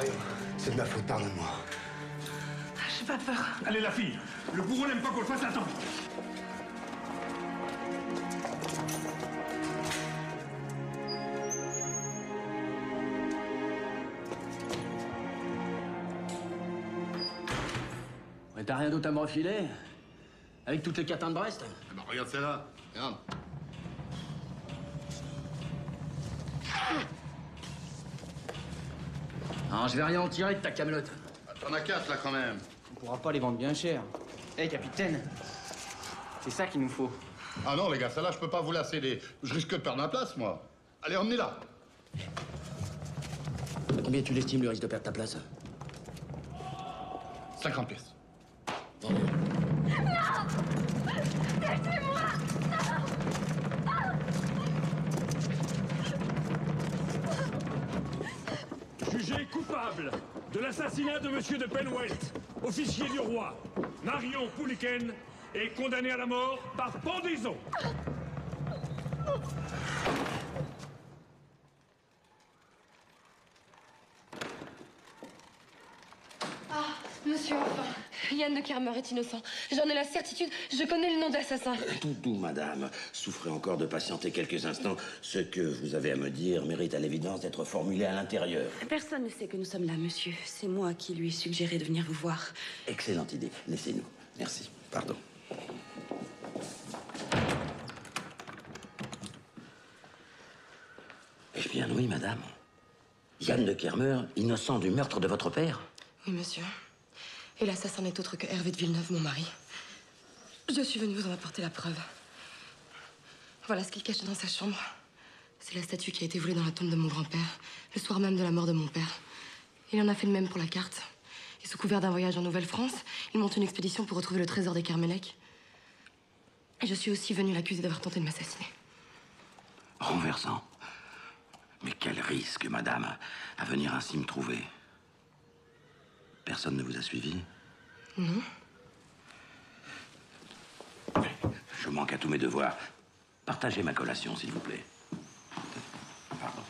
rien. C'est de ma faute, pardonne-moi. J'ai pas peur. Allez, la fille, le bourreau n'aime pas qu'on le fasse attendre. Et t'as rien d'autre à me refiler? Avec toutes les catins de Brest? Ah bah, regarde celle-là. Regarde. Non, je vais rien en tirer de ta camelote. Ah, t'en as 4 là quand même. On pourra pas les vendre bien cher. Hé, capitaine, c'est ça qu'il nous faut. Ah non, les gars, celle-là, je peux pas vous la céder. Je risque de perdre ma place, moi. Allez, emmenez-la. Combien tu l'estimes le risque de perdre ta place? 50 pièces. Jugé coupable de l'assassinat de Monsieur de Penwelt, officier du roi, Marion Pouliken est condamné à la mort par pendaison. Ah, monsieur, enfin. Yann de Kermer est innocent. J'en ai la certitude. Je connais le nom de l'assassin. Tout doux, madame. Souffrez encore de patienter quelques instants. Ce que vous avez à me dire mérite à l'évidence d'être formulé à l'intérieur. Personne ne sait que nous sommes là, monsieur. C'est moi qui lui ai suggéré de venir vous voir. Excellente idée. Laissez-nous. Merci. Pardon. Eh bien, oui, madame. Yann de Kermer, innocent du meurtre de votre père? Oui, monsieur. Et l'assassin n'est autre que Hervé de Villeneuve, mon mari. Je suis venue vous en apporter la preuve. Voilà ce qu'il cache dans sa chambre. C'est la statue qui a été volée dans la tombe de mon grand-père, le soir même de la mort de mon père. Il en a fait le même pour la carte. Et sous couvert d'un voyage en Nouvelle-France, il monte une expédition pour retrouver le trésor des Kermellec. Et je suis aussi venue l'accuser d'avoir tenté de m'assassiner. Renversant. Mais quel risque, madame, à venir ainsi me trouver. Personne ne vous a suivi? Non. Je manque à tous mes devoirs. Partagez ma collation, s'il vous plaît. Pardon.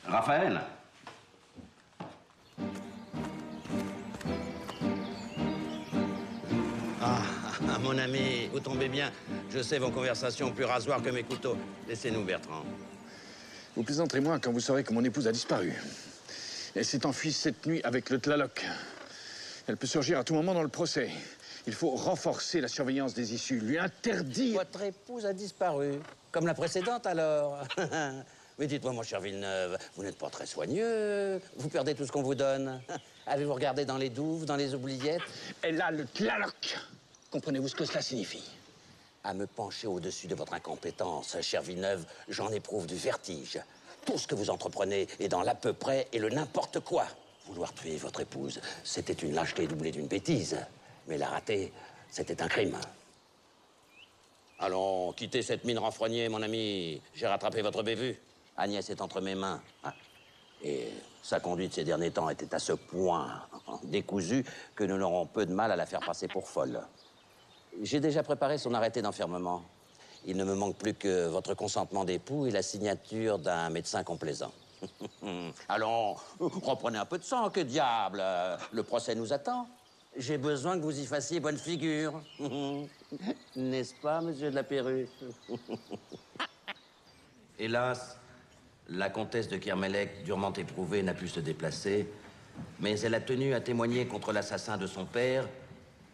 Raphaël? Ah, mon ami, vous tombez bien. Je sais vos conversations plus rasoirs que mes couteaux. Laissez-nous, Bertrand. Vous plaisanterez moins quand vous saurez que mon épouse a disparu. Elle s'est enfuie cette nuit avec le Tlaloc. Elle peut surgir à tout moment dans le procès. Il faut renforcer la surveillance des issues, lui interdire... Votre épouse a disparu. Comme la précédente, alors. Mais dites-moi, mon cher Villeneuve, vous n'êtes pas très soigneux. Vous perdez tout ce qu'on vous donne. Avez-vous regardé dans les douves, dans les oubliettes? Elle a le Tlaloc. Comprenez-vous ce que cela signifie? À me pencher au-dessus de votre incompétence, cher Villeneuve, j'en éprouve du vertige. Tout ce que vous entreprenez est dans l'à peu près et le n'importe quoi. Vouloir tuer votre épouse, c'était une lâcheté doublée d'une bêtise. Mais la rater, c'était un crime. Allons, quittez cette mine renfrognée, mon ami. J'ai rattrapé votre bévue. Agnès est entre mes mains. Et sa conduite ces derniers temps était à ce point décousue que nous n'aurons peu de mal à la faire passer pour folle. J'ai déjà préparé son arrêté d'enfermement. Il ne me manque plus que votre consentement d'époux et la signature d'un médecin complaisant. Allons, reprenez un peu de sang, que diable! Le procès nous attend. J'ai besoin que vous y fassiez bonne figure. N'est-ce pas, monsieur de la Perruque? Hélas, la comtesse de Kermellec, durement éprouvée, n'a pu se déplacer, mais elle a tenu à témoigner contre l'assassin de son père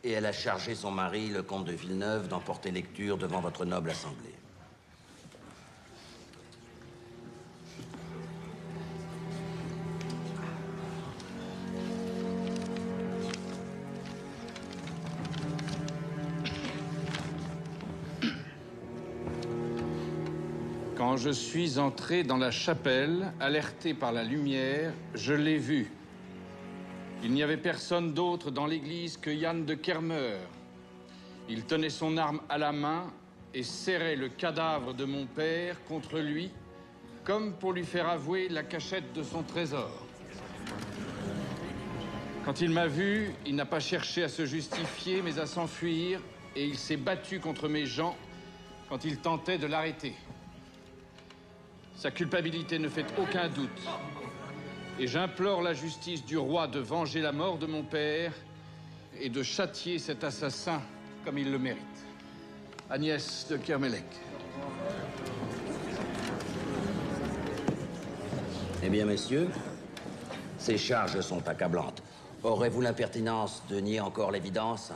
et elle a chargé son mari, le comte de Villeneuve, d'en porter lecture devant votre noble assemblée. Quand je suis entré dans la chapelle, alerté par la lumière, je l'ai vu. Il n'y avait personne d'autre dans l'église que Yann de Kermer. Il tenait son arme à la main et serrait le cadavre de mon père contre lui, comme pour lui faire avouer la cachette de son trésor. Quand il m'a vu, il n'a pas cherché à se justifier, mais à s'enfuir, et il s'est battu contre mes gens quand il tentait de l'arrêter. Sa culpabilité ne fait aucun doute. Et j'implore la justice du roi de venger la mort de mon père et de châtier cet assassin comme il le mérite. Agnès de Kermellec. Eh bien, messieurs, ces charges sont accablantes. Aurez-vous l'impertinence de nier encore l'évidence?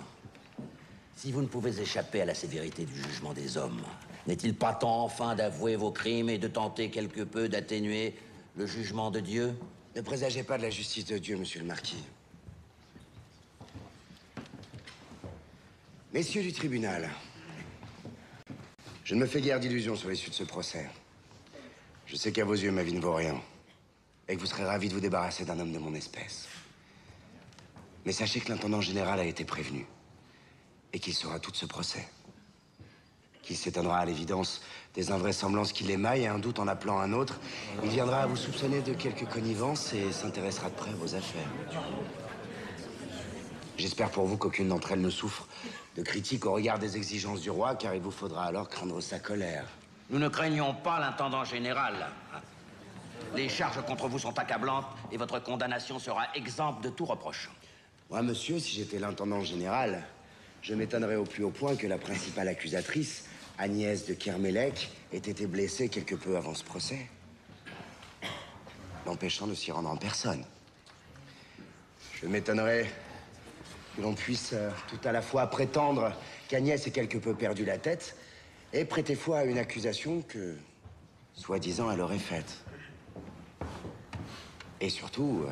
Si vous ne pouvez échapper à la sévérité du jugement des hommes, n'est-il pas temps enfin d'avouer vos crimes et de tenter quelque peu d'atténuer le jugement de Dieu? Ne présagez pas de la justice de Dieu, monsieur le marquis. Messieurs du tribunal, je ne me fais guère d'illusions sur l'issue de ce procès. Je sais qu'à vos yeux, ma vie ne vaut rien, et que vous serez ravis de vous débarrasser d'un homme de mon espèce. Mais sachez que l'intendant général a été prévenu, et qu'il saura tout de ce procès. Qu'il s'étonnera à l'évidence des invraisemblances qui l'émaillent, et un doute en appelant un autre, il viendra à vous soupçonner de quelque connivence et s'intéressera de près à vos affaires. J'espère pour vous qu'aucune d'entre elles ne souffre de critiques au regard des exigences du roi, car il vous faudra alors craindre sa colère. Nous ne craignons pas l'intendant général. Les charges contre vous sont accablantes et votre condamnation sera exempte de tout reproche. Moi, monsieur, si j'étais l'intendant général, je m'étonnerais au plus haut point que la principale accusatrice, Agnès de Kermellec, ait été blessée quelque peu avant ce procès, l'empêchant de s'y rendre en personne. Je m'étonnerais que l'on puisse tout à la fois prétendre qu'Agnès ait quelque peu perdu la tête et prêter foi à une accusation que, soi-disant, elle aurait faite. Et surtout,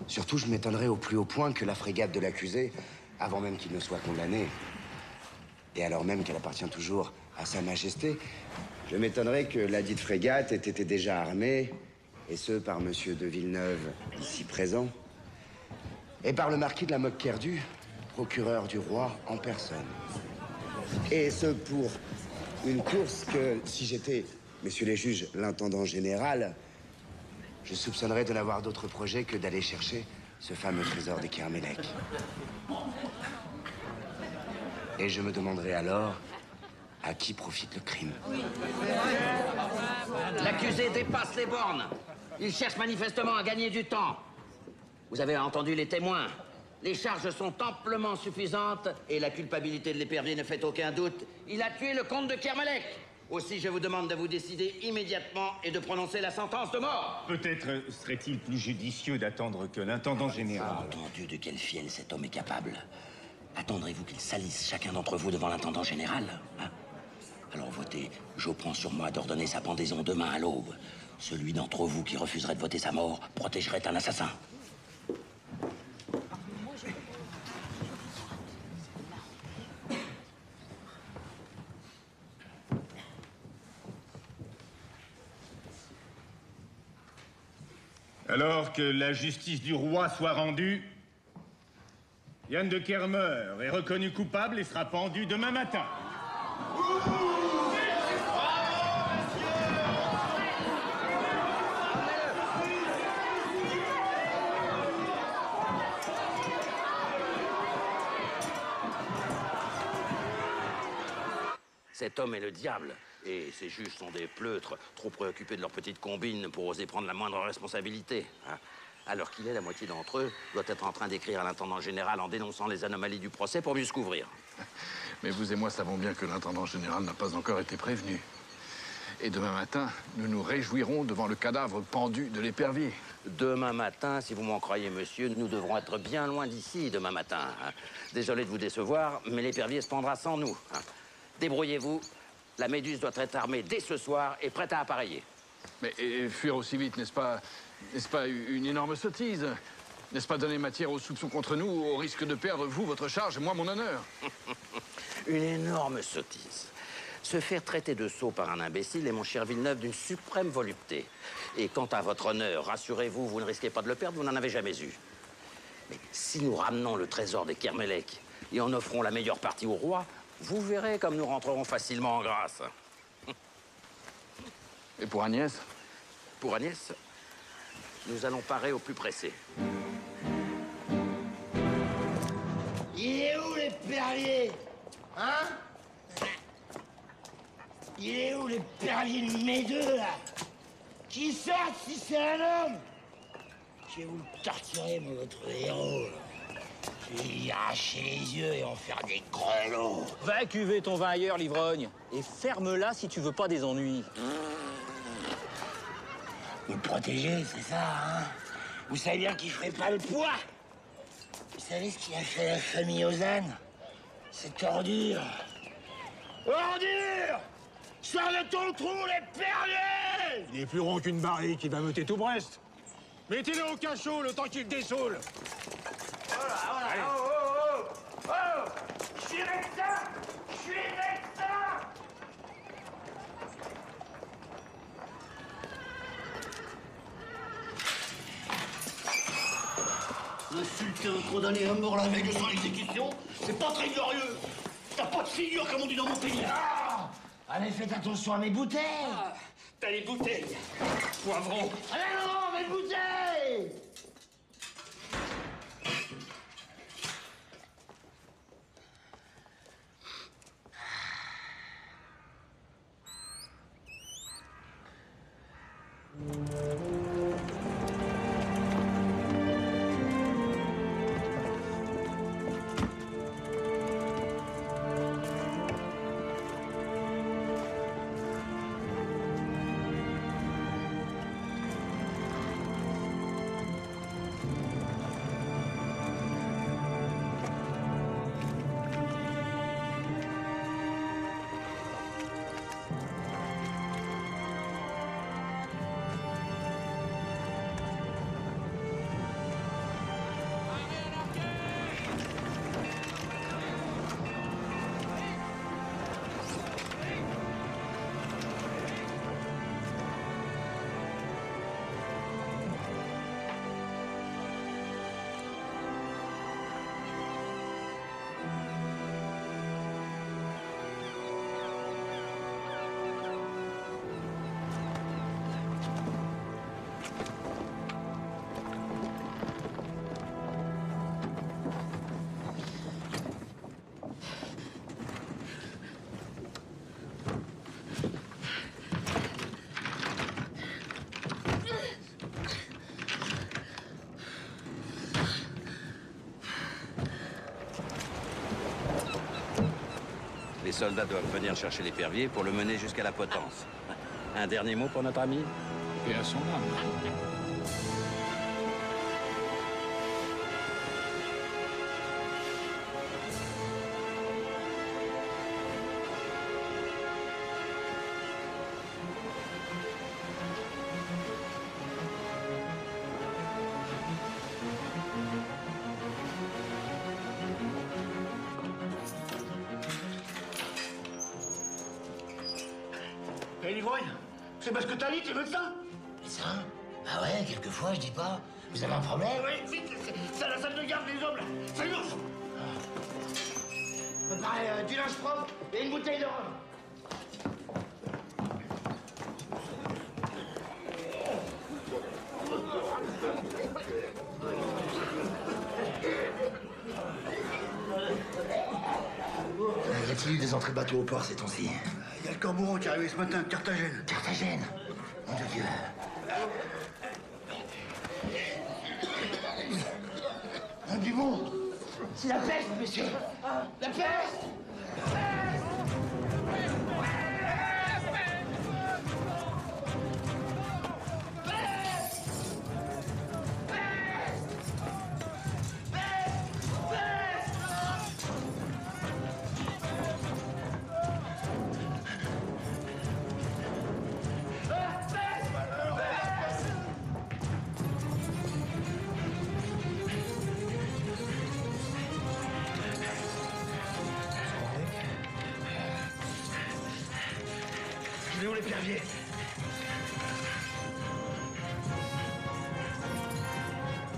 je m'étonnerais au plus haut point que la frégate de l'accusé, avant même qu'il ne soit condamné, et alors même qu'elle appartient toujours à Sa Majesté, je m'étonnerais que la dite frégate ait été déjà armée, et ce par monsieur de Villeneuve, ici présent, et par le marquis de la Moque-Kerdu, procureur du roi en personne. Et ce pour une course que, si j'étais, messieurs les juges, l'intendant général, je soupçonnerais de n'avoir d'autre projet que d'aller chercher ce fameux trésor des Kermellec. Et je me demanderai alors à qui profite le crime. L'accusé dépasse les bornes. Il cherche manifestement à gagner du temps. Vous avez entendu les témoins. Les charges sont amplement suffisantes et la culpabilité de l'épervier ne fait aucun doute. Il a tué le comte de Kermellec. Aussi, je vous demande de vous décider immédiatement et de prononcer la sentence de mort. Peut-être serait-il plus judicieux d'attendre que l'intendant général... Entendu de quel fiel cet homme est capable. Attendrez-vous qu'il salisse chacun d'entre vous devant l'intendant général, hein? Alors votez. Je prends sur moi d'ordonner sa pendaison demain à l'aube. Celui d'entre vous qui refuserait de voter sa mort protégerait un assassin. Alors que la justice du roi soit rendue, Yann de Kermeur est reconnu coupable et sera pendu demain matin. Cet homme est le diable. Et ces juges sont des pleutres, trop préoccupés de leur petite combine pour oser prendre la moindre responsabilité, hein. Alors qu'il est, la moitié d'entre eux doit être en train d'écrire à l'intendant général en dénonçant les anomalies du procès pour mieux se couvrir. Mais vous et moi savons bien que l'intendant général n'a pas encore été prévenu. Et demain matin, nous nous réjouirons devant le cadavre pendu de l'épervier. Demain matin, si vous m'en croyez, monsieur, nous devrons être bien loin d'ici demain matin, hein. Désolé de vous décevoir, mais l'épervier se pendra sans nous, hein. Débrouillez-vous. La Méduse doit être armée dès ce soir et prête à appareiller. Mais et fuir aussi vite, n'est-ce pas une énorme sottise? N'est-ce pas donner matière aux soupçons contre nous, au risque de perdre, vous, votre charge, et moi, mon honneur? Une énorme sottise. Se faire traiter de sot par un imbécile est, mon cher Villeneuve, d'une suprême volupté. Et quant à votre honneur, rassurez-vous, vous ne risquez pas de le perdre, vous n'en avez jamais eu. Mais si nous ramenons le trésor des Kermellec et en offrons la meilleure partie au roi, vous verrez comme nous rentrerons facilement en grâce. Et pour Agnès? Pour Agnès, nous allons parer au plus pressé. Il est où l'épervier? Hein? Il est où l'épervier de mes deux, là? Qui sorte si c'est un homme? Je vais vous le torturer, moi, votre héros. Je vais lui arracher les yeux et en faire des grelots. Va cuver ton vin ailleurs, l'ivrogne. Et ferme-la si tu veux pas des ennuis. Vous le protégez, c'est ça, hein? Vous savez bien qu'il ferait pas le poids. Vous savez ce qu'il a fait à la famille Ozanne? Cette ordure. Ordure! Sors de ton trou, l'épervier! Il est plus rond qu'une barrique, il va meuter tout Brest. Mettez-le au cachot le temps qu'il dessoule. Voilà, voilà. Oh, oh, oh! Oh! Je suis médecin! Je suis médecin! Insulter un condamné à mort la veille de son exécution, c'est pas très glorieux. T'as pas de figure, comme on dit dans mon pays. Ah! Allez, faites attention à mes bouteilles! Ah, t'as les bouteilles. Poivron. Allez, non, mes bouteilles! Les soldats doivent venir chercher l'épervier pour le mener jusqu'à la potence. Un dernier mot pour notre ami? Et à son âme. Et l'ivrogne, c'est parce que t'as dit, t'es médecin? Médecin? Ah ouais, quelquefois, je dis pas. Vous avez un problème? Oui, vite, c'est à la salle de garde des hommes, là. Ça y ouvre. Préparez du linge propre et une bouteille de rhum. Y a-t-il eu des entrées bateaux au port ces temps-ci? Il y a le corbeau qui est arrivé ce matin de Carthagène. Carthagène? Mon Dieu. Un du monde. C'est la peste, monsieur. La peste! Il est où l'épervier?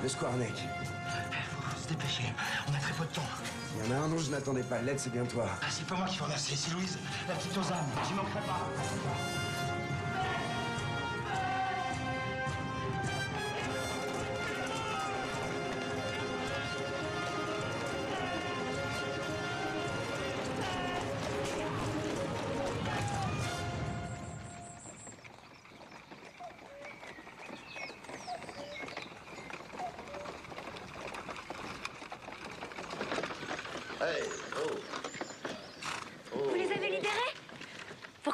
Le Squarneck. Faut se dépêcher. On a très peu de temps. Il y en a un dont je n'attendais pas. L'aide, c'est bien toi. Ah, c'est pas moi qu'il faut remercier, c'est Louise, la petite Ozanne. J'y manquerai pas.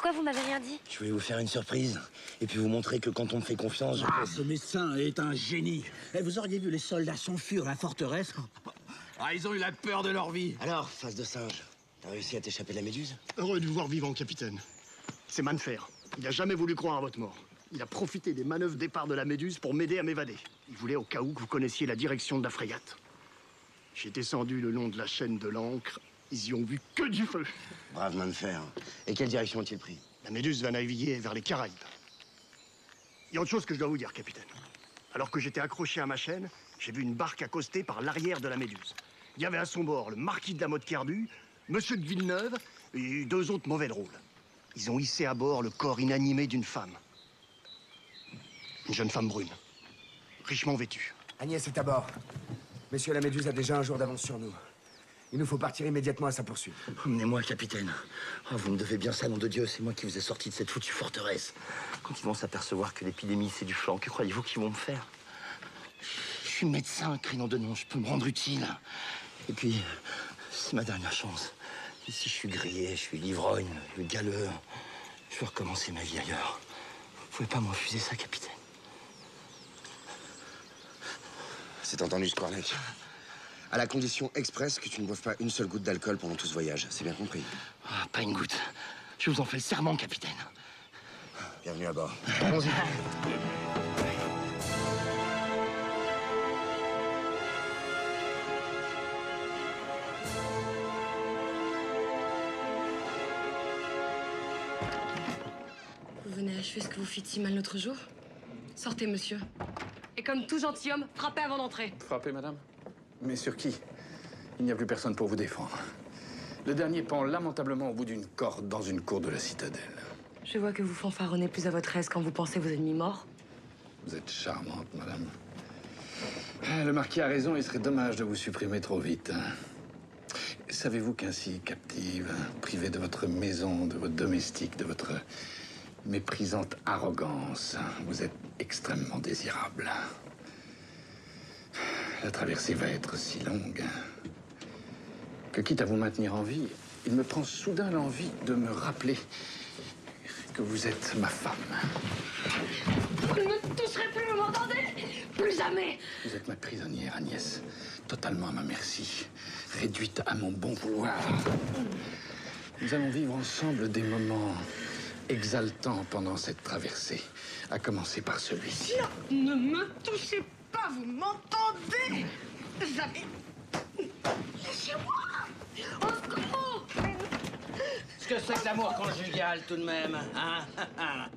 Pourquoi vous m'avez rien dit? Je voulais vous faire une surprise. Et puis vous montrer que quand on me fait confiance, je... Ah, ce médecin est un génie. Et vous auriez vu les soldats s'enfuir la forteresse. Ah, ils ont eu la peur de leur vie. Alors, face de singe, t'as réussi à t'échapper de la méduse? Heureux de vous voir vivant, capitaine. C'est Manfer. Il n'a jamais voulu croire à votre mort. Il a profité des manœuvres départ de la Méduse pour m'aider à m'évader. Il voulait au cas où que vous connaissiez la direction de la frégate. J'ai descendu le long de la chaîne de l'Ancre. Ils y ont vu que du feu. Brave Manfer. Et quelle direction ont-ils pris? La Méduse va naviguer vers les Caraïbes. Il y a autre chose que je dois vous dire, capitaine. Alors que j'étais accroché à ma chaîne, j'ai vu une barque accostée par l'arrière de la Méduse. Il y avait à son bord le marquis de la Motte-Cardu, monsieur de Villeneuve et 2 autres mauvais drôles. Ils ont hissé à bord le corps inanimé d'une femme. Une jeune femme brune, richement vêtue. Agnès est à bord. Monsieur la Méduse a déjà un jour d'avance sur nous. Il nous faut partir immédiatement à sa poursuite. Emmenez-moi, capitaine. Oh, vous me devez bien ça, nom de Dieu. C'est moi qui vous ai sorti de cette foutue forteresse. Quand ils vont s'apercevoir que l'épidémie, c'est du flanc, que croyez-vous qu'ils vont me faire? Je suis médecin, nom de nom. Je peux me rendre utile. Et puis, c'est ma dernière chance. Ici, je suis grillé, je suis l'ivrogne, le galeux. Je veux recommencer ma vie ailleurs. Vous pouvez pas me refuser ça, capitaine? C'est entendu, Squarneck. À la condition expresse que tu ne boives pas une seule goutte d'alcool pendant tout ce voyage. C'est bien compris? Ah, pas une goutte. Je vous en fais le serment, capitaine. Bienvenue à bord. Allons-y. Vous venez achever ce que vous fîtes si mal l'autre jour? Sortez, monsieur. Et comme tout gentilhomme, frappez avant d'entrer. Frappez, madame? Mais sur qui? Il n'y a plus personne pour vous défendre. Le dernier pend lamentablement au bout d'une corde dans une cour de la citadelle. Je vois que vous fanfaronnez plus à votre aise quand vous pensez vos ennemis morts. Vous êtes charmante, madame. Le marquis a raison, il serait dommage de vous supprimer trop vite. Savez-vous qu'ainsi, captive, privée de votre maison, de votre domestique, de votre méprisante arrogance, vous êtes extrêmement désirable. La traversée va être si longue que, quitte à vous maintenir en vie, il me prend soudain l'envie de me rappeler que vous êtes ma femme. Vous ne me toucherez plus, vous m'entendez? Plus jamais! Vous êtes ma prisonnière, Agnès, totalement à ma merci, réduite à mon bon vouloir. Nous allons vivre ensemble des moments exaltants pendant cette traversée, à commencer par celui-ci. Non, ne me touchez pas, vous m'entendez? Jamais! Laissez-moi! Au secours! Ce que c'est que l'amour conjugal, tout de même, hein?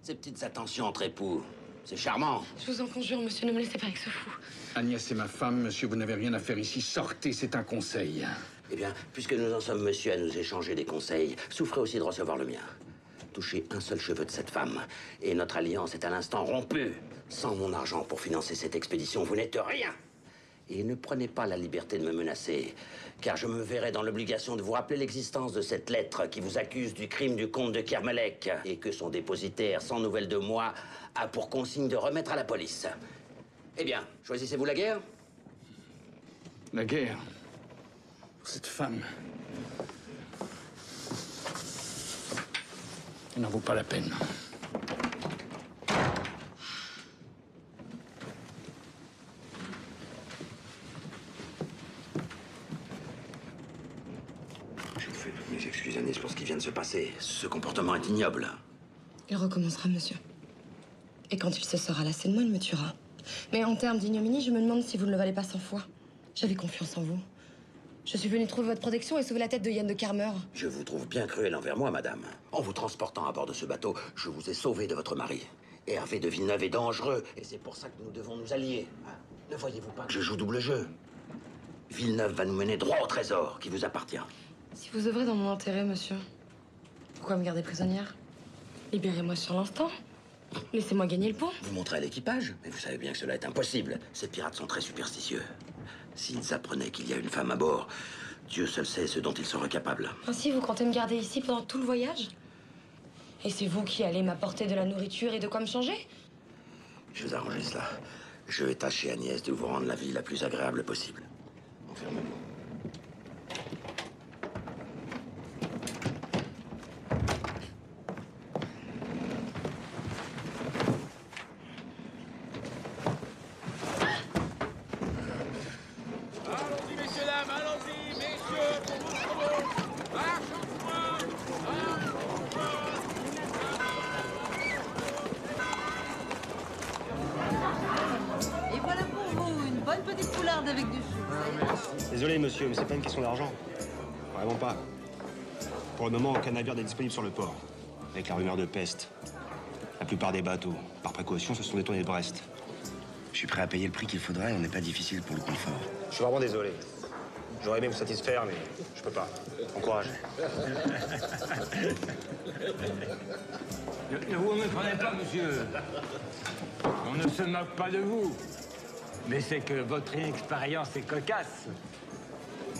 Ces petites attentions entre époux, c'est charmant. Je vous en conjure, monsieur, ne me laissez pas avec ce fou. Agnès est ma femme, monsieur, vous n'avez rien à faire ici. Sortez, c'est un conseil. Eh bien, puisque nous en sommes, monsieur, à nous échanger des conseils, souffrez aussi de recevoir le mien. Touchez un seul cheveu de cette femme, et notre alliance est à l'instant rompue. Sans mon argent pour financer cette expédition, vous n'êtes rien. Et ne prenez pas la liberté de me menacer, car je me verrai dans l'obligation de vous rappeler l'existence de cette lettre qui vous accuse du crime du comte de Kermelec, et que son dépositaire, sans nouvelles de moi, a pour consigne de remettre à la police. Eh bien, choisissez-vous la guerre? La guerre? Pour cette femme? Elle n'en vaut pas la peine. Je vous fais toutes mes excuses, Agnès, pour ce qui vient de se passer. Ce comportement est ignoble. Il recommencera, monsieur. Et quand il se sera lassé de moi, il me tuera. Mais en termes d'ignominie, je me demande si vous ne le valez pas 100 fois. J'avais confiance en vous. Je suis venue trouver votre protection et sauver la tête de Yann de Kermer. Je vous trouve bien cruel envers moi, madame. En vous transportant à bord de ce bateau, je vous ai sauvé de votre mari. Hervé de Villeneuve est dangereux, et c'est pour ça que nous devons nous allier. Ne voyez-vous pas que je joue double jeu? Villeneuve va nous mener droit au trésor qui vous appartient. Si vous œuvrez dans mon intérêt, monsieur, pourquoi me garder prisonnière? Libérez-moi sur l'instant. Laissez-moi gagner le pont. Vous montrez à l'équipage, mais vous savez bien que cela est impossible. Ces pirates sont très superstitieux. S'ils apprenaient qu'il y a une femme à bord, Dieu seul sait ce dont ils seraient capables. Ainsi, vous comptez me garder ici pendant tout le voyage? Et c'est vous qui allez m'apporter de la nourriture et de quoi me changer? Je vais arranger cela. Je vais tâcher, Agnès, de vous rendre la vie la plus agréable possible. Enfermez-vous. merde avec du chou. Désolé, monsieur, mais c'est pas une question d'argent. Vraiment pas. Pour le moment, aucun navire n'est disponible sur le port. Avec la rumeur de peste. La plupart des bateaux, par précaution, se sont détournés de Brest. Je suis prêt à payer le prix qu'il faudrait, on n'est pas difficile pour le confort. Je suis vraiment désolé. J'aurais aimé vous satisfaire, mais je peux pas. Bon courage. Ne vous méprenez pas, monsieur. On ne se moque pas de vous. Mais c'est que votre inexpérience est cocasse.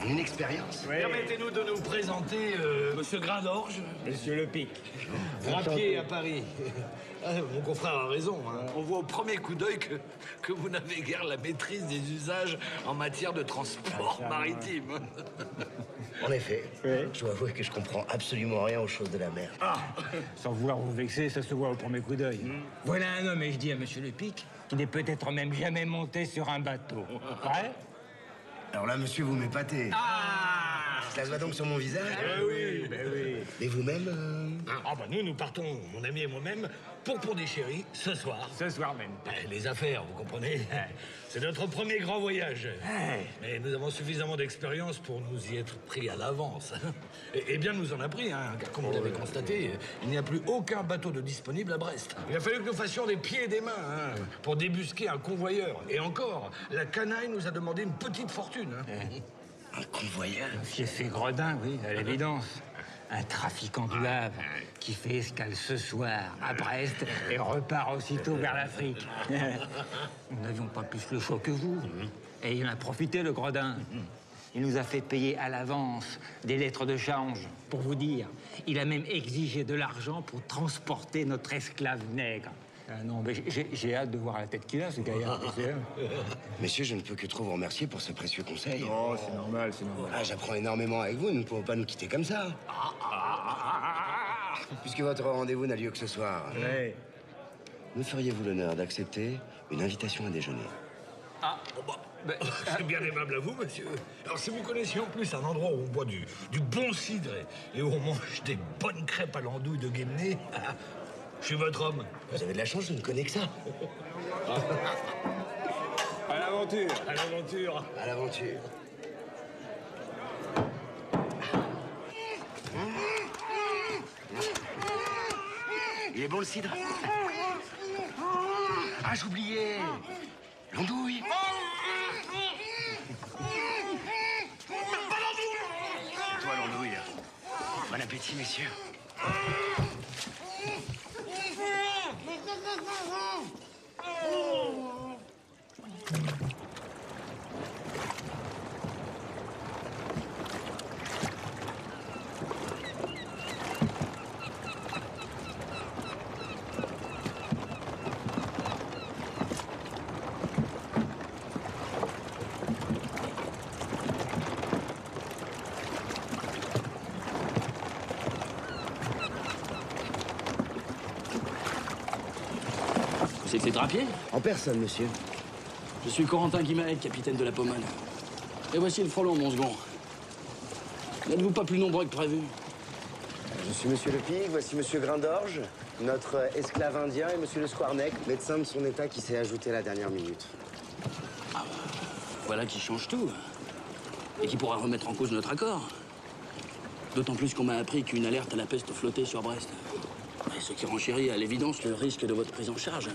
Mon inexpérience? Oui. Permettez-nous de nous présenter Monsieur Grindorge. Monsieur Le Pic. Drapier à Paris. Ah, mon confrère a raison. Hein. On voit au premier coup d'œil que vous n'avez guère la maîtrise des usages en matière de transport maritime. En effet, je dois avouer que je comprends absolument rien aux choses de la mer. Ah, sans vouloir vous vexer, ça se voit au premier coup d'œil. Voilà un homme, et je dis à Monsieur Le Pic, qui n'est peut-être même jamais monté sur un bateau. Ouais? Alors là, monsieur, vous m'épatez. Ça se voit donc sur mon visage? Oui, ben oui. Et vous-même Ah bah nous partons, mon ami et moi-même, pour Pondichéry, ce soir. Ce soir même. Les affaires, vous comprenez? C'est notre premier grand voyage. Mais nous avons suffisamment d'expérience pour nous y être pris à l'avance. Et bien nous en a pris, hein, car comme vous l'avez constaté, il n'y a plus aucun bateau de disponible à Brest. Il a fallu que nous fassions des pieds et des mains pour débusquer un convoyeur. Et encore, la canaille nous a demandé une petite fortune. Un convoyeur? Fief Gredin, oui, à l'évidence. Un trafiquant du Havre qui fait escale ce soir à Brest et repart aussitôt vers l'Afrique. Nous n'avions pas plus le choix que vous. Et il en a profité, le Gredin. Il nous a fait payer à l'avance des lettres de change, pour vous dire. Il a même exigé de l'argent pour transporter notre esclave nègre. Ah non, mais j'ai hâte de voir la tête qu'il a, ce gaillard. Messieurs, je ne peux que trop vous remercier pour ce précieux conseil. Oh, c'est normal, c'est normal. Ah, j'apprends énormément avec vous, nous ne pouvons pas nous quitter comme ça. Puisque votre rendez-vous n'a lieu que ce soir. Oui. Me feriez-vous l'honneur d'accepter une invitation à déjeuner? Ah, bon, bah, c'est bien aimable à vous, monsieur. Alors, si vous connaissiez en plus un endroit où on boit du bon cidre et où on mange des bonnes crêpes à l'andouille de Guémené, je suis votre homme. Vous avez de la chance, je ne connais que ça. À l'aventure. À l'aventure. À l'aventure. Il est bon le cidre? Ah, j'oubliais. L'andouille. Toi, l'andouille. Bon appétit, messieurs. C'est Drapier? En personne, monsieur. Je suis Corentin Guimaet, capitaine de la Pomone. Et voici le frelon, mon second. N'êtes-vous pas plus nombreux que prévu? Je suis monsieur Le Pic, voici monsieur Grindorge, notre esclave indien, et monsieur Le Squarneck, médecin de son état qui s'est ajouté à la dernière minute. Ah, voilà qui change tout. Et qui pourra remettre en cause notre accord. D'autant plus qu'on m'a appris qu'une alerte à la peste flottait sur Brest. Et ce qui renchérit à l'évidence le risque de votre prise en charge.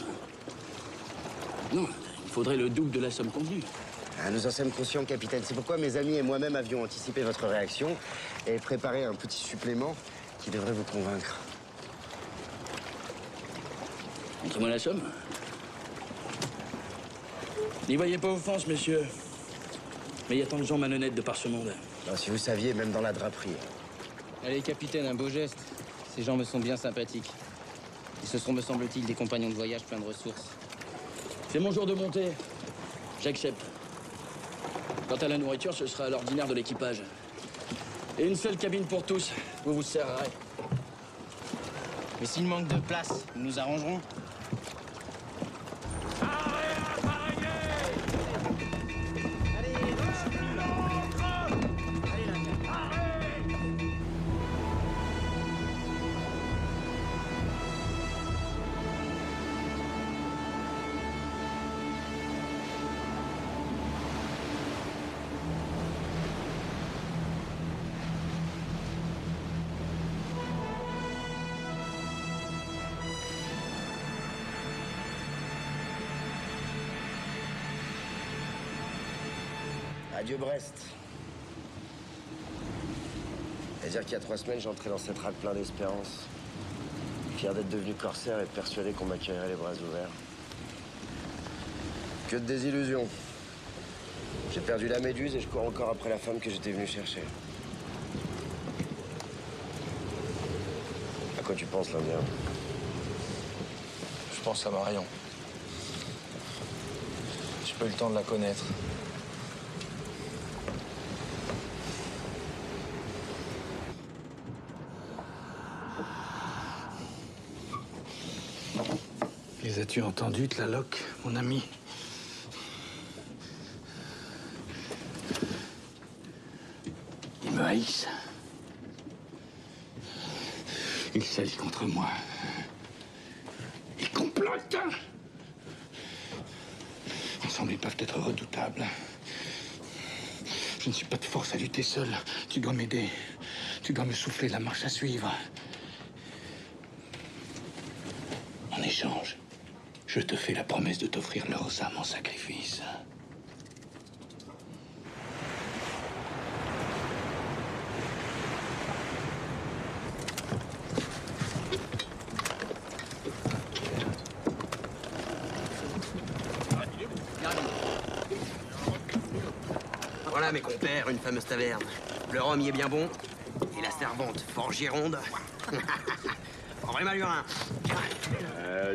Non, il faudrait le double de la somme convenue. Ah, nous en sommes conscients, capitaine. C'est pourquoi mes amis et moi-même avions anticipé votre réaction et préparé un petit supplément qui devrait vous convaincre. Montrez-moi la somme. N'y voyez pas offense, messieurs. Mais il y a tant de gens malhonnêtes de par ce monde. Alors, si vous saviez, même dans la draperie. Allez, capitaine, un beau geste. Ces gens me sont bien sympathiques. Et ce sont, me semble-t-il, des compagnons de voyage pleins de ressources. C'est mon jour de montée. J'accepte. Quant à la nourriture, ce sera à l'ordinaire de l'équipage. Et une seule cabine pour tous. Vous vous serrerez. Mais s'il manque de place, nous nous arrangerons. Adieu Brest. C'est-à-dire qu'il y a 3 semaines, j'entrais dans cette rade plein d'espérance. Fier d'être devenu corsaire et persuadé qu'on m'accueillerait les bras ouverts. Que de désillusions. J'ai perdu la méduse et je cours encore après la femme que j'étais venu chercher. À quoi tu penses, l'Indien? Je pense à Marion. J'ai pas eu le temps de la connaître. Les as-tu entendus, Tlaloc, mon ami? Ils me haïssent. Ils s'allient contre moi. Ils complotent. Ensemble, ils peuvent être redoutables. Je ne suis pas de force à lutter seul. Tu dois m'aider. Tu dois me souffler la marche à suivre. En échange, je te fais la promesse de t'offrir leurs âmes en sacrifice. Voilà mes compères, une fameuse taverne. Le rhum y est bien bon, et la servante fort gironde. En vrai Malurin.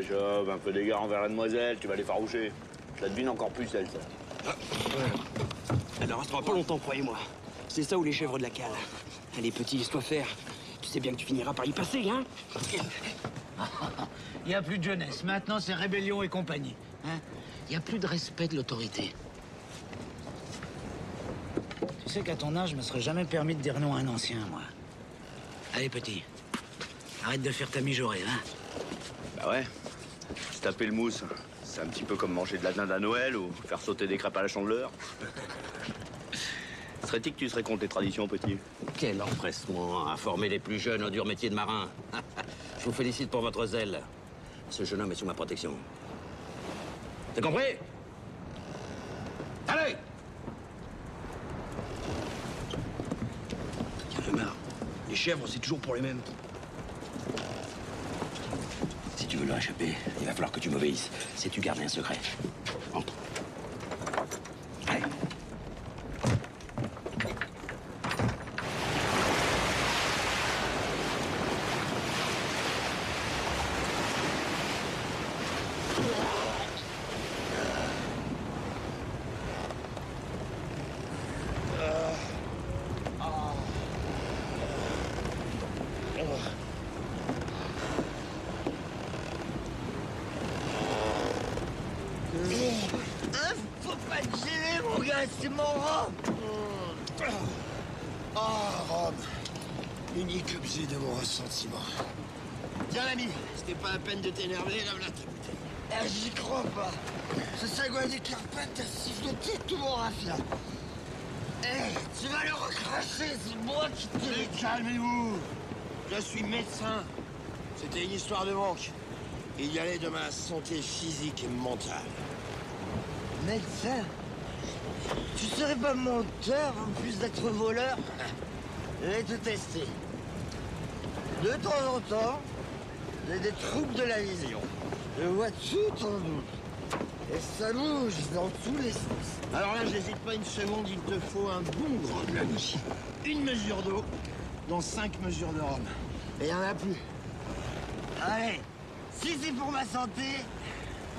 Job, un peu d'égard envers la demoiselle, tu vas les faroucher. Je la devine encore plus, elle, ça. Elle ne restera pas longtemps, croyez-moi. C'est ça ou les chèvres de la cale. Allez, petit, laisse-toi faire. Tu sais bien que tu finiras par y passer, hein? Il n'y a plus de jeunesse. Maintenant, c'est rébellion et compagnie. Hein? Il n'y a plus de respect de l'autorité. Tu sais qu'à ton âge, je me serais jamais permis de dire non à un ancien, moi. Allez, petit. Arrête de faire ta mijaurée, hein? Bah ouais. Se taper le mousse, c'est un petit peu comme manger de la dinde à Noël ou faire sauter des crêpes à la chandeleur. Serait-il que tu serais contre les traditions, petit? Quel empressement à former les plus jeunes au dur métier de marin. Je vous félicite pour votre zèle. Ce jeune homme est sous ma protection. T'as compris? Allez! J'en ai marre. Les chèvres, c'est toujours pour les mêmes. Si tu veux leur échapper, il va falloir que tu m'obéisses. Sais-tu garder un secret? Entre. Allez. Faut pas te gêner, mon gars, c'est mon Rome. Oh, Rome. Unique objet de mon ressentiment. Tiens, l'ami, c'était pas la peine de t'énerver, lave-la ta bouteille. J'y crois pas. Ce sagouin des Carpates a siffloté tout mon raffia. Tu vas le recracher, c'est moi qui te l'ai... Calmez-vous. Je suis médecin. C'était une histoire de manque. Il y allait de ma santé physique et mentale. Médecin? Tu serais pas menteur en plus d'être voleur? Je vais te tester. De temps en temps, j'ai des troubles de la vision. Je vois tout en doute. Et ça bouge dans tous les sens. Alors là, j'hésite pas une seconde, il te faut un bon gros blani. Une mesure d'eau, dont 5 mesures de rhum. Et il n'y en a plus. Allez, si c'est pour ma santé,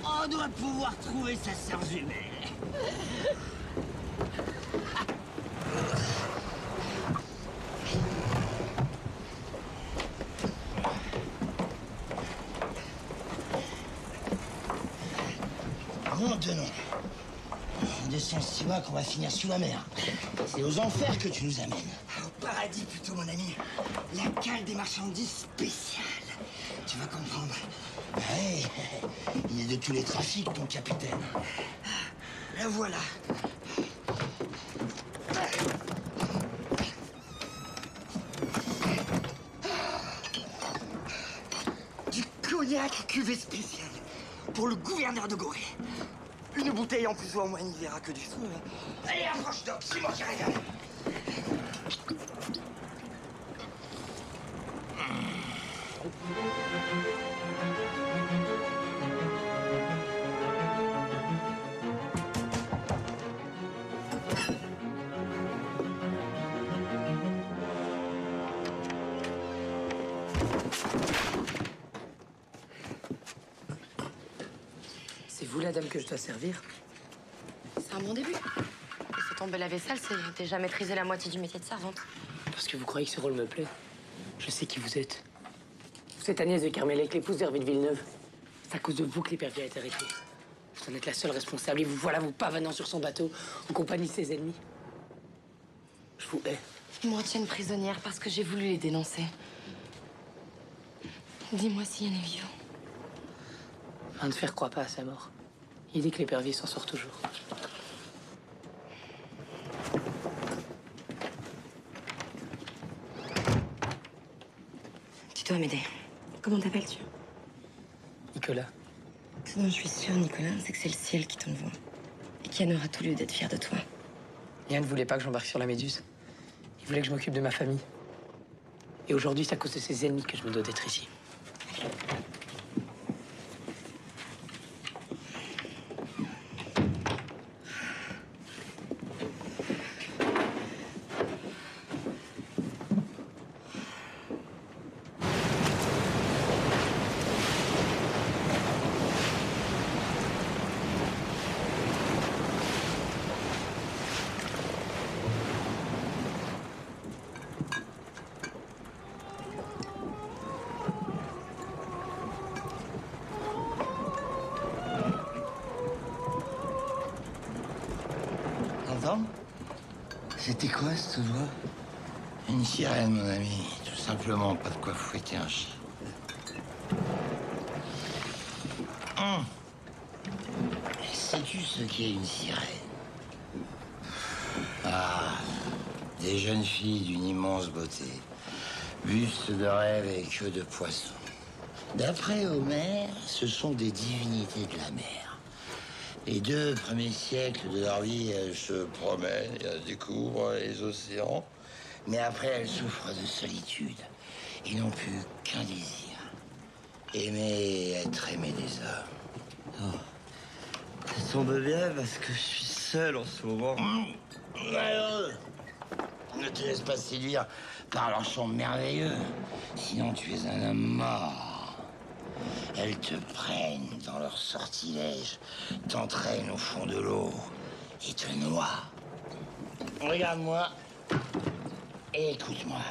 on doit pouvoir trouver sa sœur jumelle. Mon Dieu, non. On descend si bas qu'on va finir sous la mer. C'est aux enfers que tu nous amènes. Au paradis plutôt, mon ami. La cale des marchandises spéciales. Tu vas comprendre. Ouais, il est de tous les trafics, ton capitaine. Le voilà. Du cognac cuvée spéciale pour le gouverneur de Gorée. Une bouteille en plus, au moins, il n'y verra que du feu. Allez, approche, Doc, c'est moi qui régale. C'est vous la dame que je dois servir? C'est un bon début. Laisser tomber la vaisselle, c'est déjà maîtriser la moitié du métier de servante. Parce que vous croyez que ce rôle me plaît. Je sais qui vous êtes. Vous êtes Agnès de Kermelec, l'épouse d'Hervé de Villeneuve. C'est à cause de vous que l'épervier a été arrêté. Vous en êtes la seule responsable et vous voilà vous pavanant sur son bateau en compagnie de ses ennemis. Je vous hais. Ils me retiennent prisonnière parce que j'ai voulu les dénoncer. Dis-moi si Yann est vivant. Un de fer croit pas à sa mort. Il dit que l'épervier s'en sort toujours. Tu dois m'aider. Comment t'appelles-tu? Nicolas. Ce dont je suis sûre, Nicolas, c'est que c'est le ciel qui t'envoie. Et qu'Yann aura tout lieu d'être fier de toi. Yann ne voulait pas que j'embarque sur la Méduse. Il voulait que je m'occupe de ma famille. Et aujourd'hui, c'est à cause de ses ennemis que je me dois d'être ici. C'était quoi, cette voix? Une sirène, mon ami. Tout simplement, pas de quoi fouetter un chien. Sais-tu ce qu'est une sirène? Ah, des jeunes filles d'une immense beauté. Bustes de rêve et queue de poisson. D'après Homère, ce sont des divinités de la mer. Les 2 premiers siècles de leur vie, elles se promènent et elles découvrent les océans. Mais après, elles souffrent de solitude et n'ont plus qu'un désir. Aimer et être aimé des hommes. Oh. Ça tombe bien parce que je suis seul en ce moment. Alors, ne te laisse pas séduire par leur chant merveilleux. Sinon, tu es un homme mort. Elles te prennent dans leur sortilège, t'entraînent au fond de l'eau et te noient. Regarde-moi et écoute-moi.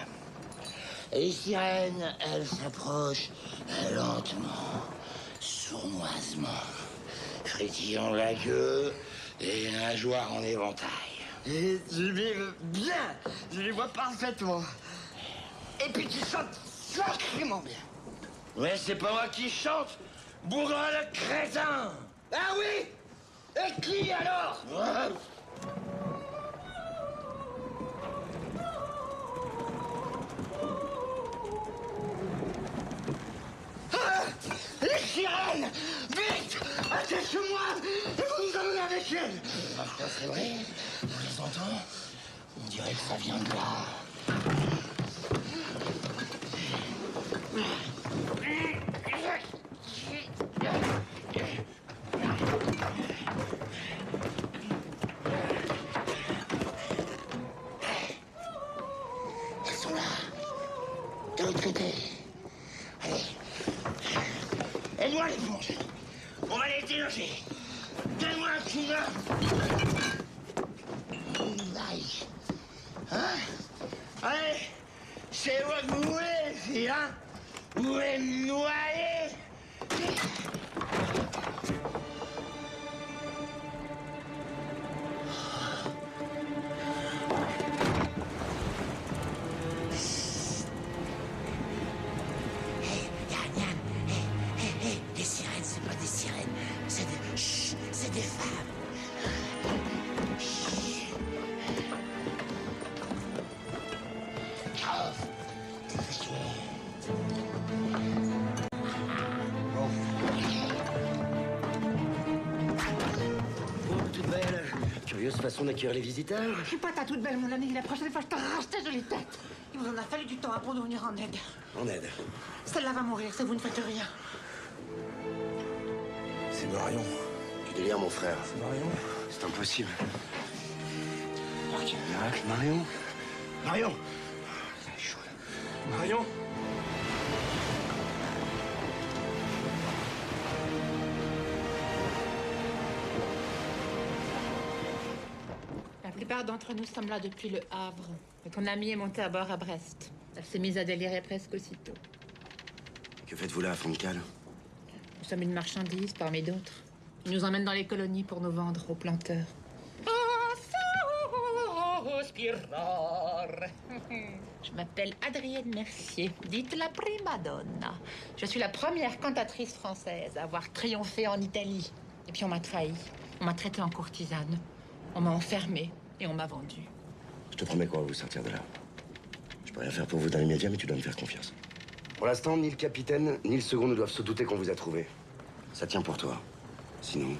Les sirènes, elles s'approchent lentement, sournoisement, frétillant la queue et les nageoires en éventail. Et je les vois bien, je les vois parfaitement. Et puis tu chantes sacrément bien. Ouais, c'est pas moi qui chante, bourrin le crétin. Ah oui? Et qui alors? Ah, les sirènes! Vite! Attachez-moi! Et vous nous emmenez avec elles! Parfois, c'est vrai, on les entend. On dirait que ça vient de là. Elles sont là, de l'autre côté. Allez, aide-moi les plonger. On va les déloger. Donne-moi un coup de main. Aïe. Hein? Allez, c'est moi que vous voulez, les filles, hein? Vous voulez me noyer? Les sirènes, c'est pas des sirènes, c'est des... Chut, c'est des femmes. Chut. Grave, t'es fait tuer. curieuse façon d'accueillir les visiteurs. Je suis pas ta toute belle, mon ami. La prochaine fois, je t'arrache ta jolie tête. Il vous en a fallu du temps pour nous venir en aide. En aide. Celle-là va mourir si vous ne faites rien. C'est Marion. Tu délires, mon frère. C'est Marion. C'est impossible. Alors quel miracle, Marion. Marion. Elle est chaude. Marion. La plupart d'entre nous sommes là depuis le Havre. Et ton amie est montée à bord à Brest. Elle s'est mise à délirer presque aussitôt. Que faites-vous là, à Foncal? Nous sommes une marchandise parmi d'autres. Ils nous emmènent dans les colonies pour nous vendre aux planteurs. Je m'appelle Adrienne Mercier, dite la prima donna. Je suis la première cantatrice française à avoir triomphé en Italie. Et puis on m'a trahi. On m'a traitée en courtisane. On m'a enfermée et on m'a vendue. Je te promets qu'on va vous sortir de là. Je peux rien faire pour vous dans les médias, mais tu dois me faire confiance. Pour l'instant, ni le capitaine, ni le second ne doivent se douter qu'on vous a trouvé. Ça tient pour toi. Sinon...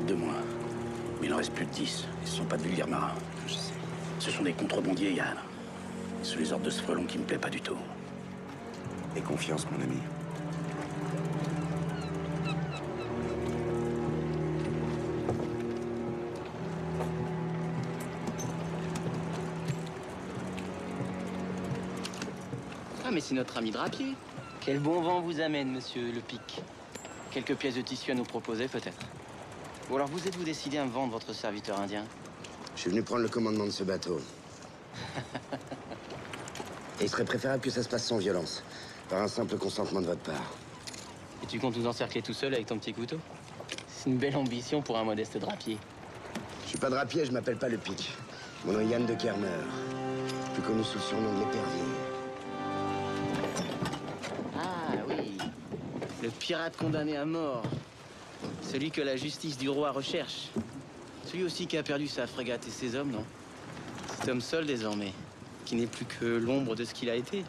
De moins. Mais il en reste plus de 10. Ils ne sont pas de vulgaires marins. Je sais. Ce sont des contrebandiers, Yann. Sous les ordres de ce frelon qui me plaît pas du tout. Aie confiance, mon ami. Ah, mais c'est notre ami drapier. Quel bon vent vous amène, monsieur Le Pic. Quelques pièces de tissu à nous proposer, peut-être. Ou alors vous êtes-vous décidé à me vendre votre serviteur indien? Je suis venu prendre le commandement de ce bateau. Et il serait préférable que ça se passe sans violence, par un simple consentement de votre part. Et tu comptes nous encercler tout seul avec ton petit couteau? C'est une belle ambition pour un modeste drapier. Je suis pas drapier, je m'appelle pas Le Pic. Mon nom est Yann de Kermer, plus connu sous le surnom de l'Épervier. Ah oui, le pirate condamné à mort. Celui que la justice du roi recherche. Celui aussi qui a perdu sa frégate et ses hommes, non? Cet homme seul désormais, qui n'est plus que l'ombre de ce qu'il a été.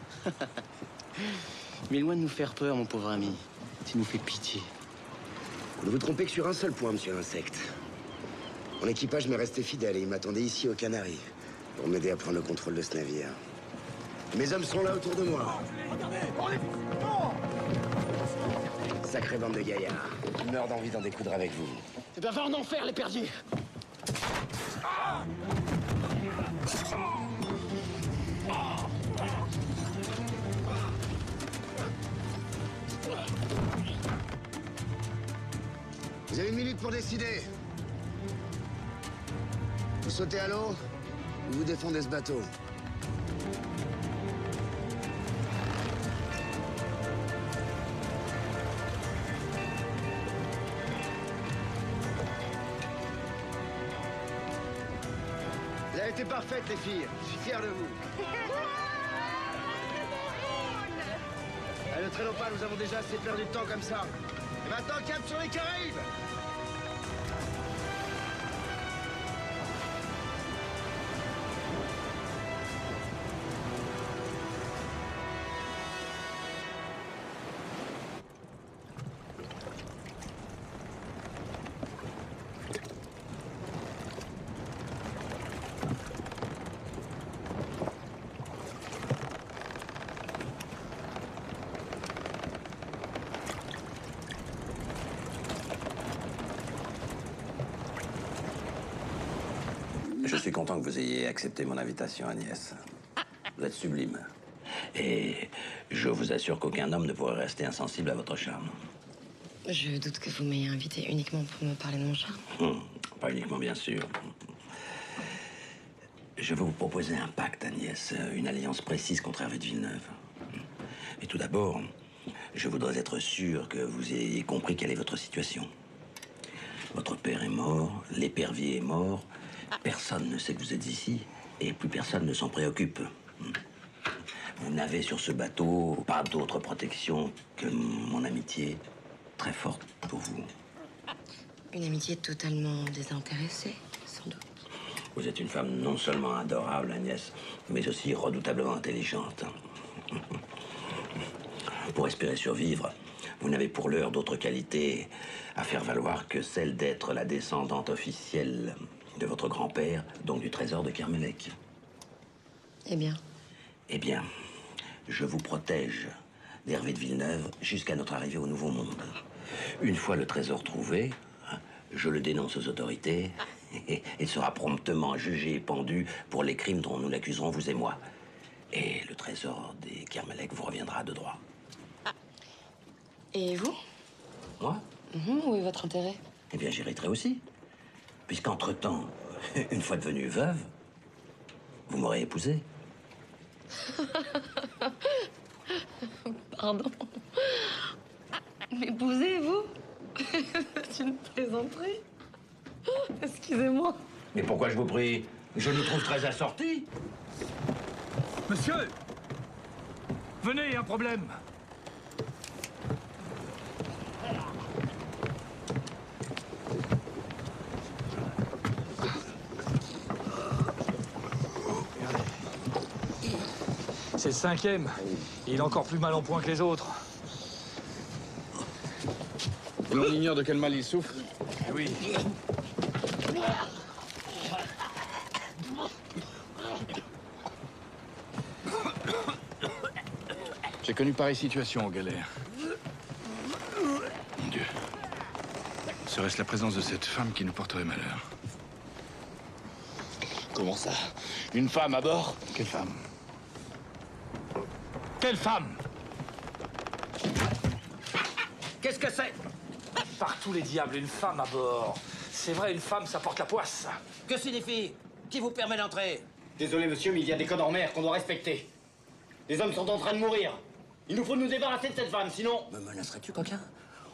Mais loin de nous faire peur, mon pauvre ami. Tu nous fais pitié. Vous ne vous trompez que sur un seul point, monsieur l'insecte. Mon équipage m'est resté fidèle et il m'attendait ici aux Canaries pour m'aider à prendre le contrôle de ce navire. Mes hommes sont là autour de moi. Sacrée bande de gaillards. Je meurs d'envie d'en découdre avec vous. Eh bien, va en enfer, l'Épervier! Vous avez 1 minute pour décider. Vous sautez à l'eau ou vous défendez ce bateau? Vous avez été parfaite, les filles. Je suis fier de vous. Ne traînons pas, nous avons déjà assez perdu de temps comme ça. Et maintenant, cap sur les Caraïbes! Je suis content que vous ayez accepté mon invitation, Agnès. Vous êtes sublime. Et je vous assure qu'aucun homme ne pourrait rester insensible à votre charme. Je doute que vous m'ayez invité uniquement pour me parler de mon charme. Pas uniquement, bien sûr. Je veux vous proposer un pacte, Agnès, une alliance précise contre Hervé de Villeneuve. Et tout d'abord, je voudrais être sûr que vous ayez compris quelle est votre situation. Votre père est mort, l'épervier est mort, personne ne sait que vous êtes ici, et plus personne ne s'en préoccupe. Vous n'avez sur ce bateau pas d'autre protection que mon amitié très forte pour vous. Une amitié totalement désintéressée, sans doute. Vous êtes une femme non seulement adorable, Agnès, mais aussi redoutablement intelligente. Pour espérer survivre, vous n'avez pour l'heure d'autre qualité à faire valoir que celle d'être la descendante officielle de votre grand-père, donc du trésor de Kermelec. Eh bien? Eh bien, je vous protège d'Hervé de Villeneuve jusqu'à notre arrivée au Nouveau Monde. Une fois le trésor trouvé, je le dénonce aux autorités et sera promptement jugé et pendu pour les crimes dont nous l'accuserons, vous et moi. Et le trésor des Kermelec vous reviendra de droit. Et vous? Moi? Où est votre intérêt? Eh bien, j'hériterai aussi. Puisqu'entre-temps, une fois devenue veuve, vous m'aurez épousé. Pardon. M'épouser, vous? C'est une plaisanterie. Excusez-moi. Mais pourquoi je vous prie? Je nous trouve très assortis. Monsieur! Venez, il y a un problème. C'est le 5e. Il est encore plus mal en point que les autres. Et on ignore de quel mal il souffre? Oui. J'ai connu pareille situation aux galères. Mon Dieu. Serait-ce la présence de cette femme qui nous porterait malheur? Comment ça? Une femme à bord? Quelle femme? Quelle femme? Qu'est-ce que c'est? Par tous les diables, une femme à bord. C'est vrai, une femme, ça porte la poisse. Que signifie? Qui vous permet d'entrer? Désolé, monsieur, mais il y a des codes en mer qu'on doit respecter. Les hommes sont en train de mourir. Il nous faut nous débarrasser de cette femme, sinon... Me menacerais-tu, coquin?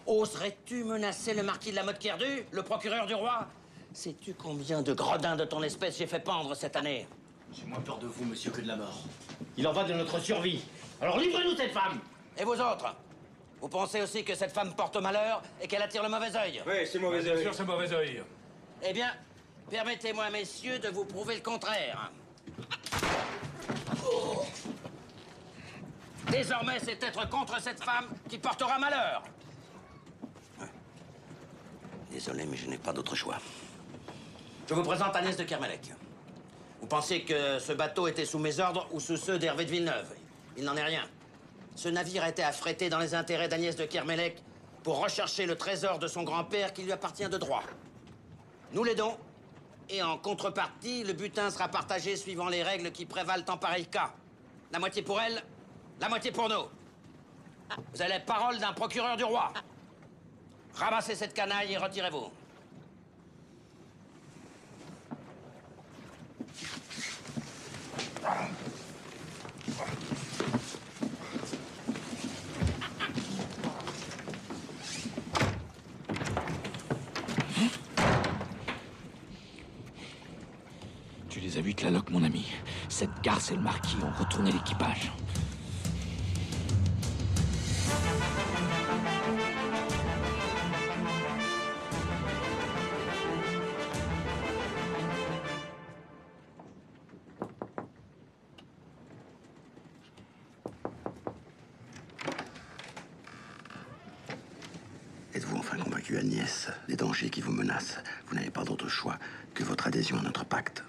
Oserais-tu menacer le marquis de la Motte-Kerdu, le procureur du roi? Sais-tu combien de gredins de ton espèce j'ai fait pendre cette année? J'ai moins peur de vous, monsieur, que de la mort. Il en va de notre survie. Alors livrez-nous cette femme! Et vous autres? Vous pensez aussi que cette femme porte malheur et qu'elle attire le mauvais œil? Oui, c'est mauvais œil. Bien sûr, c'est mauvais œil. Eh bien, permettez-moi, messieurs, de vous prouver le contraire. Désormais, c'est être contre cette femme qui portera malheur. Désolé, mais je n'ai pas d'autre choix. Je vous présente Agnès de Kermelec. Vous pensiez que ce bateau était sous mes ordres ou sous ceux d'Hervé de Villeneuve? Il n'en est rien. Ce navire a été affrété dans les intérêts d'Agnès de Kermelec pour rechercher le trésor de son grand-père qui lui appartient de droit. Nous l'aidons, et en contrepartie, le butin sera partagé suivant les règles qui prévalent en pareil cas. La moitié pour elle, la moitié pour nous. Vous avez la parole d'un procureur du roi. Ramassez cette canaille et retirez-vous. Tu les as vus, Tlaloc, mon ami. Cette garce et le marquis ont retourné l'équipage. Êtes-vous enfin convaincu, Agnès, des dangers qui vous menacent? Vous n'avez pas d'autre choix que votre adhésion à notre pacte.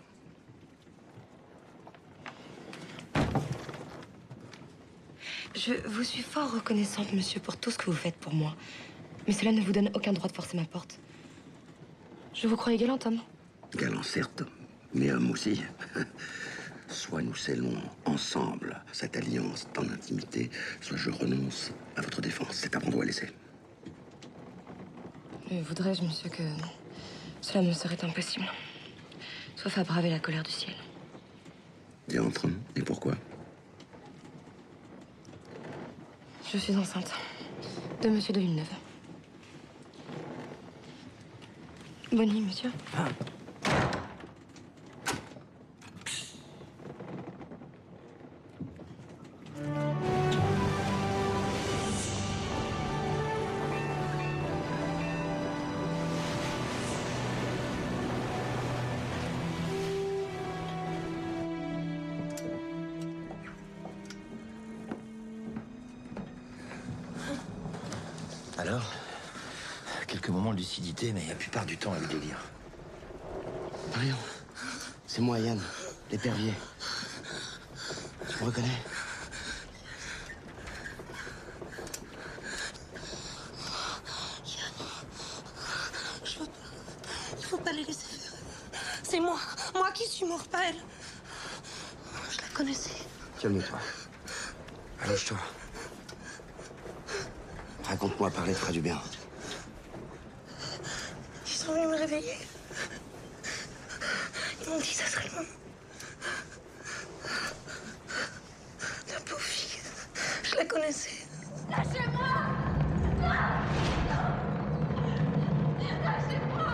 Je vous suis fort reconnaissante, monsieur, pour tout ce que vous faites pour moi. Mais cela ne vous donne aucun droit de forcer ma porte. Je vous croyais galant homme. Galant, certes, mais homme aussi. Soit nous scellons ensemble cette alliance dans l'intimité, soit je renonce à votre défense. C'est à prendre ou à laisser. Voudrais-je, monsieur, que cela me serait impossible. Sauf à braver la colère du ciel. Diantre, et pourquoi? Je suis enceinte de monsieur de Villeneuve. Bonne nuit, monsieur. moments de lucidité, mais la plupart du temps, elle délire. Marion, c'est moi, Yann, l'épervier. Tu me reconnais? Il faut pas les laisser faire. C'est moi qui suis mort, pas elle. Je la connaissais. Calme-toi. Allonge-toi. Raconte-moi, parler te fera du bien. Ils sont venus me réveiller. Ils m'ont dit que ça serait bon. La pauvre fille, je la connaissais. Lâchez-moi! Lâchez-moi! Laissez-moi!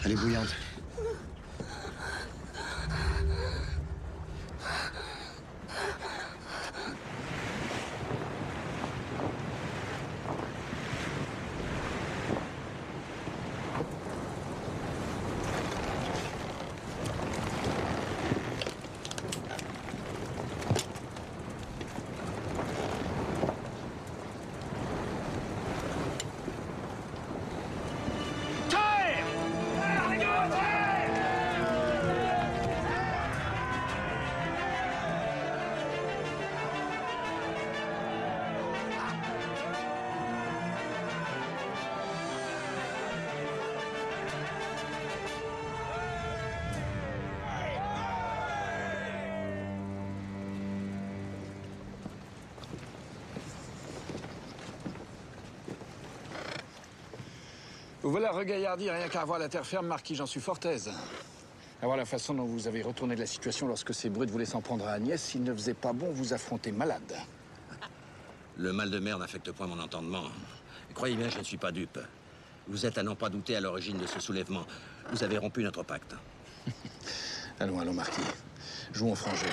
Elle est bouillante. Vous voilà regaillardi rien qu'à avoir la terre ferme, Marquis, j'en suis fort aise. À voir la façon dont vous avez retourné de la situation lorsque ces brutes voulaient s'en prendre à Agnès, s'il ne faisait pas bon vous affronter malade. Le mal de mer n'affecte point mon entendement. Croyez bien, je ne suis pas dupe. Vous êtes à n'en pas douter à l'origine de ce soulèvement. Vous avez rompu notre pacte. Allons, allons, Marquis. Jouons au franc jeu.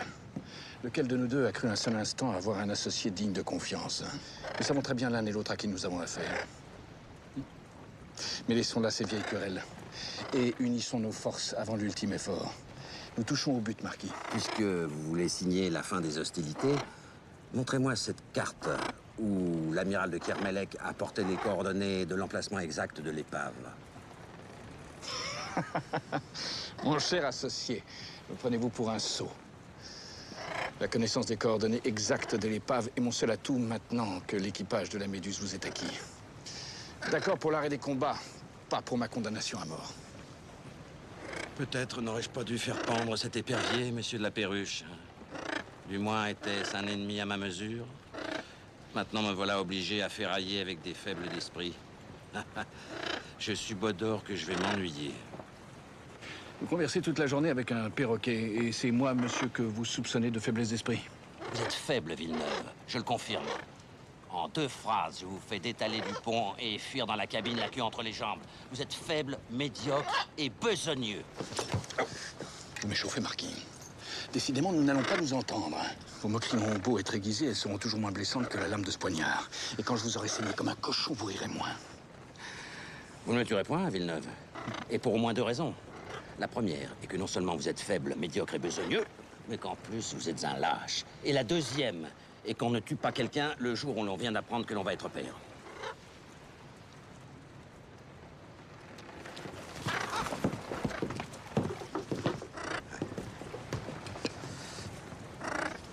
Lequel de nous deux a cru un seul instant avoir un associé digne de confiance? Nous savons très bien l'un et l'autre à qui nous avons affaire. Mais laissons là ces vieilles querelles et unissons nos forces avant l'ultime effort. Nous touchons au but, Marquis. Puisque vous voulez signer la fin des hostilités, montrez-moi cette carte où l'amiral de Kermelec a porté les coordonnées de l'emplacement exact de l'épave. Mon cher associé, me prenez-vous pour un sot? La connaissance des coordonnées exactes de l'épave est mon seul atout maintenant que l'équipage de la Méduse vous est acquis. D'accord pour l'arrêt des combats, pas pour ma condamnation à mort. Peut-être n'aurais-je pas dû faire pendre cet épervier, monsieur de la Perruche. Du moins, était-ce un ennemi à ma mesure? Maintenant, me voilà obligé à ferrailler avec des faibles d'esprit. Je suis Bodor que je vais m'ennuyer. Vous conversez toute la journée avec un perroquet, et c'est moi, monsieur, que vous soupçonnez de faiblesse d'esprit. Vous êtes faible, Villeneuve, je le confirme. En 2 phrases, je vous fais détaler du pont et fuir dans la cabine, la queue entre les jambes. Vous êtes faible, médiocre et besogneux. Vous m'échauffez, Marquis. Décidément, nous n'allons pas nous entendre. Vos moqueries ont beau être aiguisées, elles seront toujours moins blessantes que la lame de ce poignard. Et quand je vous aurai saigné comme un cochon, vous rirez moins. Vous ne me tuerez point, Villeneuve. Et pour au moins 2 raisons. La première est que non seulement vous êtes faible, médiocre et besogneux, mais qu'en plus, vous êtes un lâche. Et la deuxième est qu'on ne tue pas quelqu'un le jour où l'on vient d'apprendre que l'on va être père.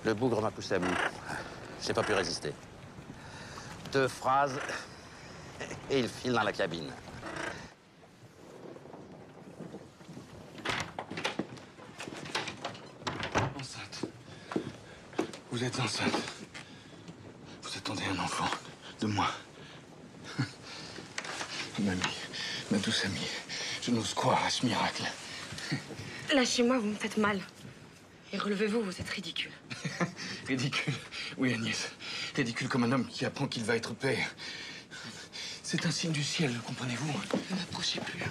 Le bougre m'a poussé à bout. J'ai pas pu résister. 2 phrases et il file dans la cabine. Enceinte. Vous êtes enceinte. Vous attendez un enfant de moi. Mamie, ma douce amie, je n'ose croire à ce miracle. Lâchez-moi, vous me faites mal. Et relevez-vous, vous êtes ridicule. Ridicule. Oui, Agnès. Ridicule comme un homme qui apprend qu'il va être père. C'est un signe du ciel, comprenez-vous? Ne m'approchez plus.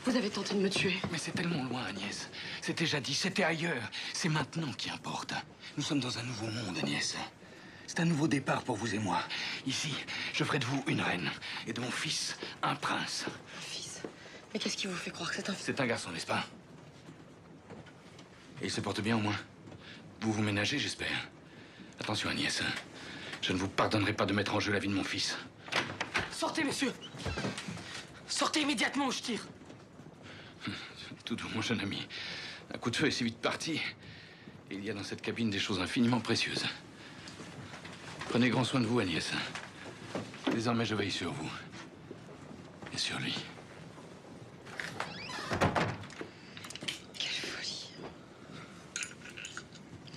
Vous avez tenté de me tuer. Mais c'est tellement loin, Agnès. C'était jadis, c'était ailleurs. C'est maintenant qui importe. Nous sommes dans un nouveau monde, Agnès. C'est un nouveau départ pour vous et moi. Ici, je ferai de vous une reine. Et de mon fils, un prince. Un fils? Mais qu'est-ce qui vous fait croire que c'est un fils? C'est un garçon, n'est-ce pas? Et il se porte bien, au moins. Vous vous ménagez, j'espère. Attention, Agnès. Je ne vous pardonnerai pas de mettre en jeu la vie de mon fils. Sortez, messieurs! Sortez immédiatement ou je tire! Tout doux, mon jeune ami. Un coup de feu est si vite parti. Et il y a dans cette cabine des choses infiniment précieuses. Prenez grand soin de vous, Agnès. Désormais, je veille sur vous. Et sur lui. Quelle folie.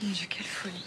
Mon Dieu, quelle folie.